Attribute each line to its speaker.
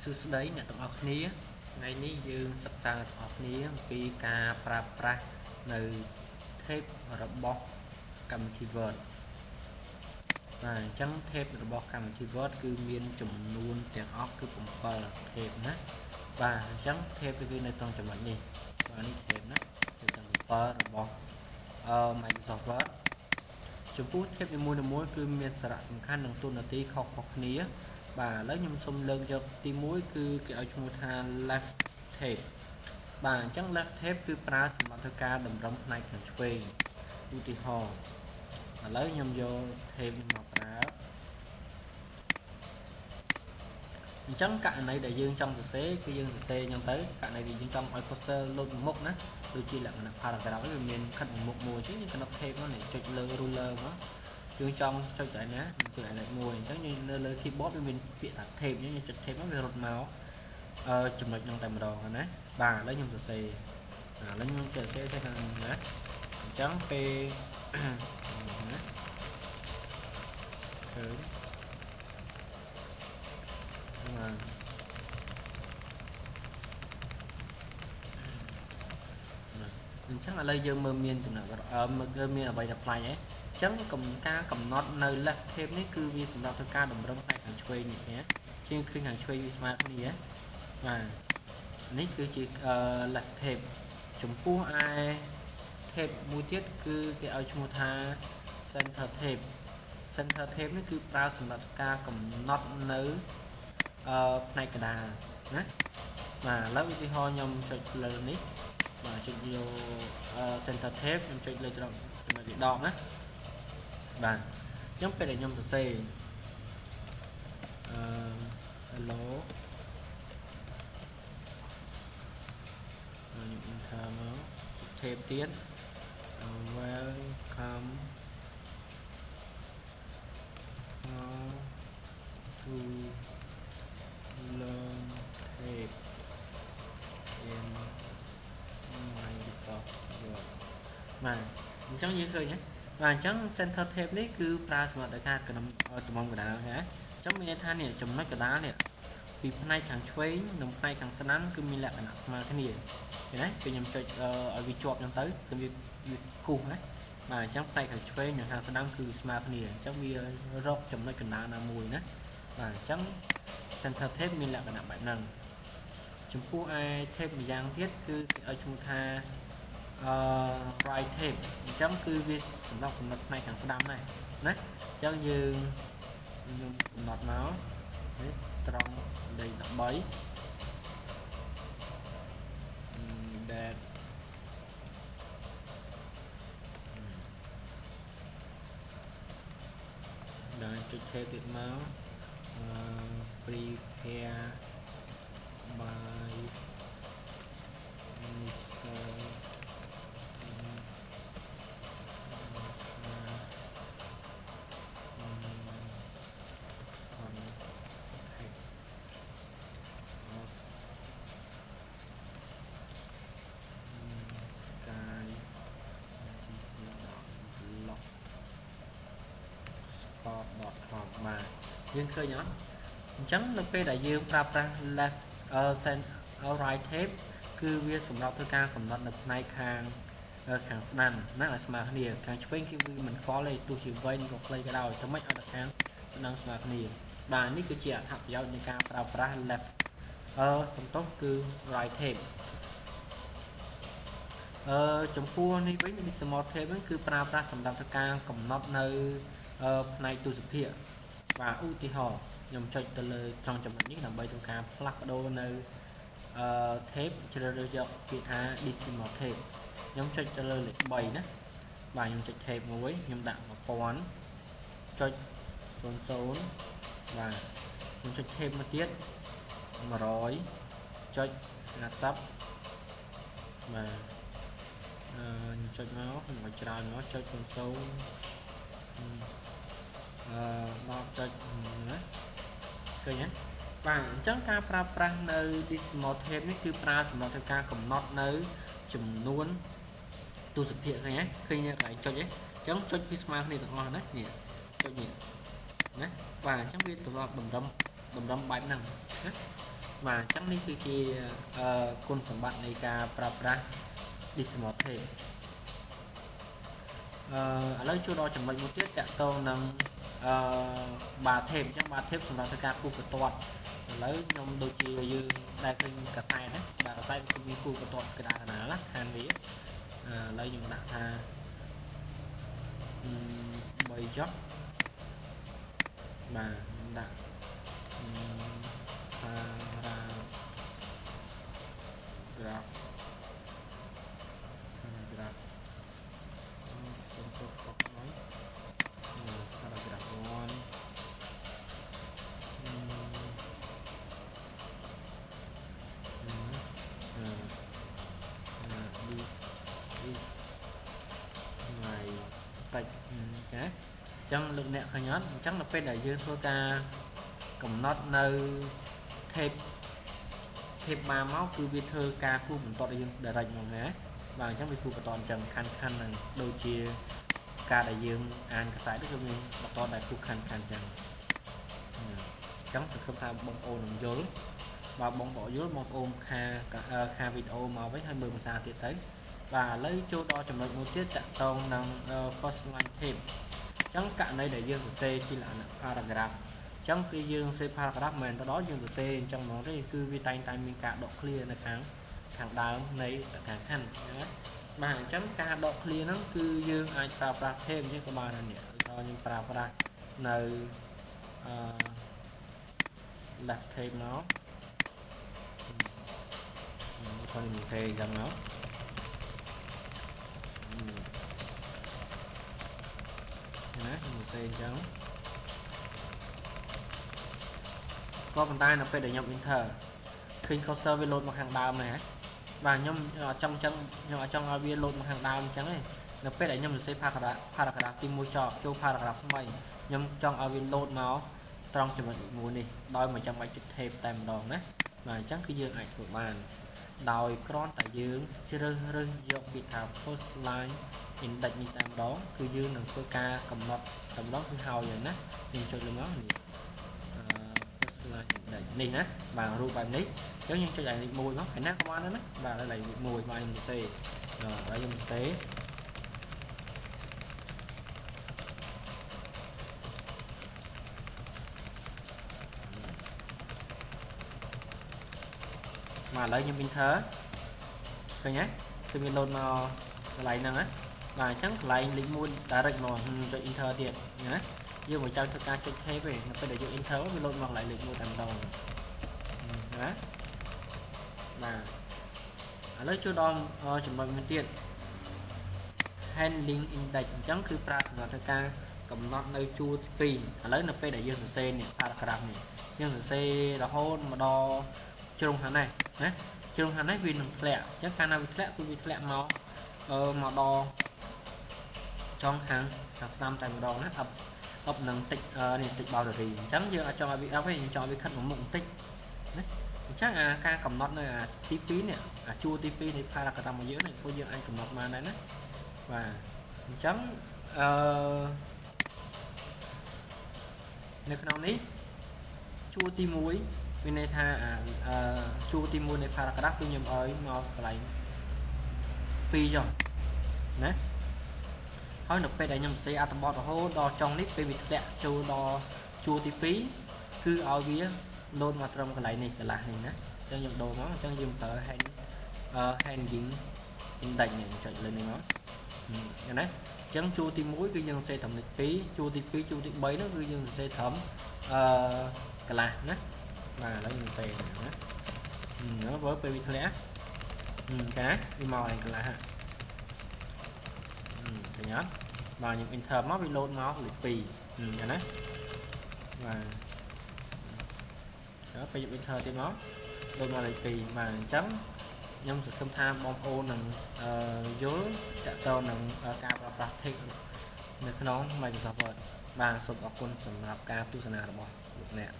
Speaker 1: សួស្តីអ្នកទាំងអស់គ្នាថ្ងៃនេះយើងសិក្សាទាំងអស់គ្នាពីការប្រើប្រាស់នៅ tape របស់កម្មវិធី Word បាទអញ្ចឹង tape របស់កម្មវិធី Word គឺមានចំនួនទាំងអស់គឺ7 tape ណាបាទអញ្ចឹង tape គឺនៅត្រង់ចំណុចនេះបាទនេះ tape ណាគឺទាំង7របស់Microsoft Word ចំពោះ tape នីមួយៗគឺមានសារៈសំខាន់និងតួនាទីខុសៗគ្នាបាទឥឡូវខ្ញុំសូមលើកយកទី1គឺគេឲ្យឈ្មោះថា left tape បាទអញ្ចឹង left tape គឺប្រើសម្រាប់ធ្វើការតម្រឹមផ្នែកខាងឆ្វេងឧទាហរណ៍ឥឡូវខ្ញុំយក tape នេះមកប្រើអញ្ចឹងករណីដែលយើងចង់សរសេរគឺយើងសរសេរអញ្ចឹងទៅករណីដែលយើងចង់ឲ្យ cursor លោតមុខណាដូចជាលក្ខណៈ paragraph វាមានខិតមុខមួយអញ្ចឹងយើងកំណត់ tape មកនេះចុចលើ ruler មកយើងចង់ចុចទៅណាចុច highlight មួយអញ្ចឹងយើងនៅលើ keyboard វាមានពាក្យថា tape អញ្ចឹងយើងចុច tape មកវារត់មកចំណុចហ្នឹងតែម្ដងណាបាទឥឡូវខ្ញុំសរសេរឥឡូវខ្ញុំចុចសរសេរទៅខាងណាអញ្ចឹងពេលណាឃើញបាទអញ្ចឹងឥឡូវយើងមើលមានចំណុចមើលមានអ្វីដែលប្លែកហ៎អញ្ចឹងការកំណត់នៅ left tape នេះគឺវាសម្រាប់ធ្វើការតម្រឹមផ្នែកខាងឆ្វេងនេះណាជាងឃើញខាងឆ្វេងវាស្មើគ្នាហ៎បាទនេះគឺជា left tape ចំពោះឯ tape មួយទៀតគឺគេឲ្យឈ្មោះថា center tape center tape នេះគឺប្រើសម្រាប់ការកំណត់នៅផ្នែកកណ្ដាលណាបាទឥឡូវឧទាហរណ៍ខ្ញុំចុចលើនេះបាទចុចយក center tape ខ្ញុំចុចលើចំណុចវាដកណាបាទអញ្ចឹងពេលដែលខ្ញុំសរសេរhello ខ្ញុំ enter មក tape ទៀត welcome to learn tape in Microsoft Word បាទអញ្ចឹងយើងឃើញណាបាទអញ្ចឹង center tape នេះគឺប្រើសម្រាប់ដោយការចំណុចកណ្ដាលណាអញ្ចឹងមានន័យថានេះចំណុចកណ្ដាលនេះពីផ្នែកខាងឆ្វេងនិងផ្នែកខាងស្ដាំគឺមានលក្ខណៈស្មើគ្នាឃើញណាពេលខ្ញុំចុចឲ្យវាជាប់អញ្ចឹងទៅគឺវាគូសណាបាទអញ្ចឹងផ្នែកខាងឆ្វេងនិងខាងស្ដាំគឺស្មើគ្នាអញ្ចឹងវារកចំណុចកណ្ដាលណាមួយណាបាទអញ្ចឹង center tape មានលក្ខណៈបែបហ្នឹងចំពោះឯ tape ម្យ៉ាងទៀតគឺគេឲ្យឈ្មោះថាright tape អញ្ចឹងគឺវាសម្រាប់កំណត់ផ្នែកខាងស្ដាំដែរណាអញ្ចឹងយើងកំណត់មកនេះត្រង់លេខ13 that danចុច tape ទៀតមក prepare by Mr. spot.com បាទយើងឃើញអត់អញ្ចឹងនៅពេលដែលយើងប្រើប្រាស់ left right tape គឺវាសម្រាប់ធ្វើការកំណត់នៅផ្នែកខាងស្ដាំណាឲ្យស្មើគ្នាខាងឆ្វេងគឺវាមិនខ្វល់ទេទោះជាវែងក៏ខ្លីក៏ដោយតែមិនឲ្យតែខាងស្ដាំស្មើគ្នាបាទនេះគឺជាអត្ថប្រយោជន៍នៃការប្រើប្រាស់ left សំទោសគឺ right tape ចំពោះនេះវិញ decimal tape ហ្នឹងគឺប្រើប្រាស់សម្រាប់ធ្វើការកំណត់នៅផ្នែកទស្សភាគបាទឧទាហរណ៍ខ្ញុំចុចទៅលើត្រង់ចំណុចនេះដើម្បីធ្វើការផ្លាស់ប្ដូរនៅtape ជ្រើសរើសយកពាក្យថា decimal tape ខ្ញុំចុចទៅលើលេខ3ណាបាទខ្ញុំចុច tape មួយខ្ញុំដាក់ 1000 ចុច 00 បាទខ្ញុំចុច tape មកទៀត 100 ចុច 50 បាទខ្ញុំចុចមកខ្ញុំឲ្យច្រើនមកចុច 00 10 ចុចណាឃើញទេបាទអញ្ចឹងការប្រើប្រាស់នៅ decimal tape នេះគឺប្រើសម្រាប់ធ្វើការកំណត់នៅចំនួនទស្សភាគឃើញទេឃើញកន្លែងចុចទេអញ្ចឹងចុចគឺស្មើគ្នាទាំងអស់ណានេះចុចនេះណាបាទអញ្ចឹងវាសម្រាប់តម្រឹមបែបហ្នឹងណា và chắc ní khiคุณสมบัติในการប្រើប្រាស់ decimal tape ឥឡូវចូលដល់ចំណុចមួយទៀតតាក់ទងនឹងបាថេបអញ្ចឹងបាថេបសម្រាប់ធ្វើការគូសបន្ទាត់ឥឡូវខ្ញុំដូចជាយើងដែលឃើញកាសែតណាបាទកាសែតគឺមានគូសបន្ទាត់ក្តារណាណាខាងវាឥឡូវខ្ញុំដាក់ថា3ចុះបាទដាក់paragraph paragraph 1 this is my text ចាអញ្ចឹងលោកអ្នកឃើញអត់អញ្ចឹងនៅពេលដែលយើងធ្វើការកំណត់នៅ tape bar មកគឺវាធ្វើការគូសបន្ទាត់ឲ្យយើង direct មកណាបាទអញ្ចឹងវាគូសបន្ទាត់អញ្ចឹងខាន់នឹងដូចជាការដែលយើងអានកាសែតគឺមានបន្តដែលគូសខាន់អញ្ចឹងសង្ឃឹមថាបងប្អូននឹងយល់បើបងប្អូនយល់បងប្អូនខាវីដេអូមកវិញហើយមើលភាសាទៀតទៅបាទឥឡូវចូលដល់ចំណុចមួយទៀតតាក់ទងនឹង first line tape អញ្ចឹងករណីដែលយើងសរសេរជាលក្ខណៈ paragraph អញ្ចឹងគឺយើងសរសេរ paragraph មិនទៅដល់យើងសរសេរអញ្ចឹងហ្មងទេគឺវាតែងតែមានការដក clear នៅខាងដើមនៃខាងខណ្ឌណាបាទអញ្ចឹងការដក clear ហ្នឹងគឺយើងអាចប្រើប្រាស់ tape អញ្ចឹងក៏បានដែរនេះដូចខ្ញុំប្រើប្រាស់នៅ left tape មកខ្ញុំសរសេរអញ្ចឹងមកណាខ្ញុំសរសេរអញ្ចឹងក៏ប៉ុន្តែនៅពេលដែលខ្ញុំ enter ឃើញ cursor វា load មកខាងដើមហ្នឹងហ៎បាទខ្ញុំអត់ចង់ឲ្យវា load មកខាងដើមអញ្ចឹងទេនៅពេលដែលខ្ញុំសរសេរ paragraph ទី1ចូល paragraph ថ្មីខ្ញុំចង់ឲ្យវា load មកត្រង់ចំណុចមួយនេះដោយមិនចាំបាច់ចុច tape តែម្ដងណាបាទអញ្ចឹងគឺយើងអាចធ្វើបានដោយគ្រាន់តែយើងជ្រើសរើសយកពាក្យថា first line index នេះតែម្ដងគឺយើងនឹងធ្វើការកំណត់តែម្ដងគឺហើយហើយណាយើងចុចលើមកនេះfirst line index នេះណាបាទរូបបែបនេះអញ្ចឹងយើងចុចលេខ1មកហើយណាក៏បានដែរណាបាទលេខ1បាទខ្ញុំសរសេរហើយខ្ញុំសរសេរមកឥឡូវខ្ញុំ enter ឃើញទេគឺមាន load មកកន្លែងហ្នឹងណាបាទអញ្ចឹងកន្លែងលេខ1 direct មកចុច enter ទៀតណាយើងមិនចាំធ្វើការចុច tape ទេនៅពេលដែលយើង enter វា load មកកន្លែងលេខ1តែម្ដងណាបាទឥឡូវចូលដល់ចំណុចមួយទៀត handling index អញ្ចឹងគឺប្រើសម្រាប់ធ្វើការកំណត់នៅជួរទី2ឥឡូវនៅពេលដែលយើងសរសេរនេះ paragraph នេះយើងសរសេររហូតមកដល់ជ្រុងខាងនេះណាជ្រុងខាងនេះវានឹងធ្លាក់អញ្ចឹងកាលណាវាធ្លាក់គឺវាធ្លាក់មកមកដល់ចុងខាងស្ដាំតែម្ដងណាអប់នឹងតិចនេះតិច boundary អញ្ចឹងយើងអាចចង់ឲ្យវាអប់ទេយើងចង់ឲ្យវាខិតមកមុខបន្តិចណាអញ្ចឹងការកំណត់នៅទី2នេះជួរទី2នៃ paragraph របស់យើងនេះពួកយើងអាចកំណត់បានដែរណាបាទអញ្ចឹងនៅក្នុងនេះជួរទី1មានន័យថាជួរទី1នៃ paragraph គឺខ្ញុំឲ្យមកកន្លែង2ចុះណាហើយនៅពេលដែលខ្ញុំសរសេរអត្ថបទរហូតដល់ចុងនេះពេលវាធ្លាក់ចូលដល់ជួរទី2គឺឲ្យវា load មកត្រឹមកន្លែងនេះកន្លះនេះណាអញ្ចឹងខ្ញុំដូរមកអញ្ចឹងយើងប្រើ handling index នេះចុចលើនេះមកណាអញ្ចឹងជួរទី1គឺយើងសរសេរត្រឹមលេខ2ជួរទី2ជួរទី3នោះគឺយើងសរសេរត្រឹមកន្លះណាបាទឥឡូវខ្ញុំសរសេរណាបើពេលវាធ្លាក់ចាវាមកឯកន្លះឃើញអត់បាទខ្ញុំ enter មកវា load មកលេខ2ចឹងណាបាទដល់ពេលខ្ញុំ enter ទៀតមក load មកលេខ2បាទអញ្ចឹងខ្ញុំសង្ឃឹមថាបងប្អូននឹងយល់តទៅនឹងការប្រើប្រាស់ text នៅក្នុង Microsoft Word បាទសូមអរគុណសម្រាប់ការទស្សនារបស់លោកអ្នក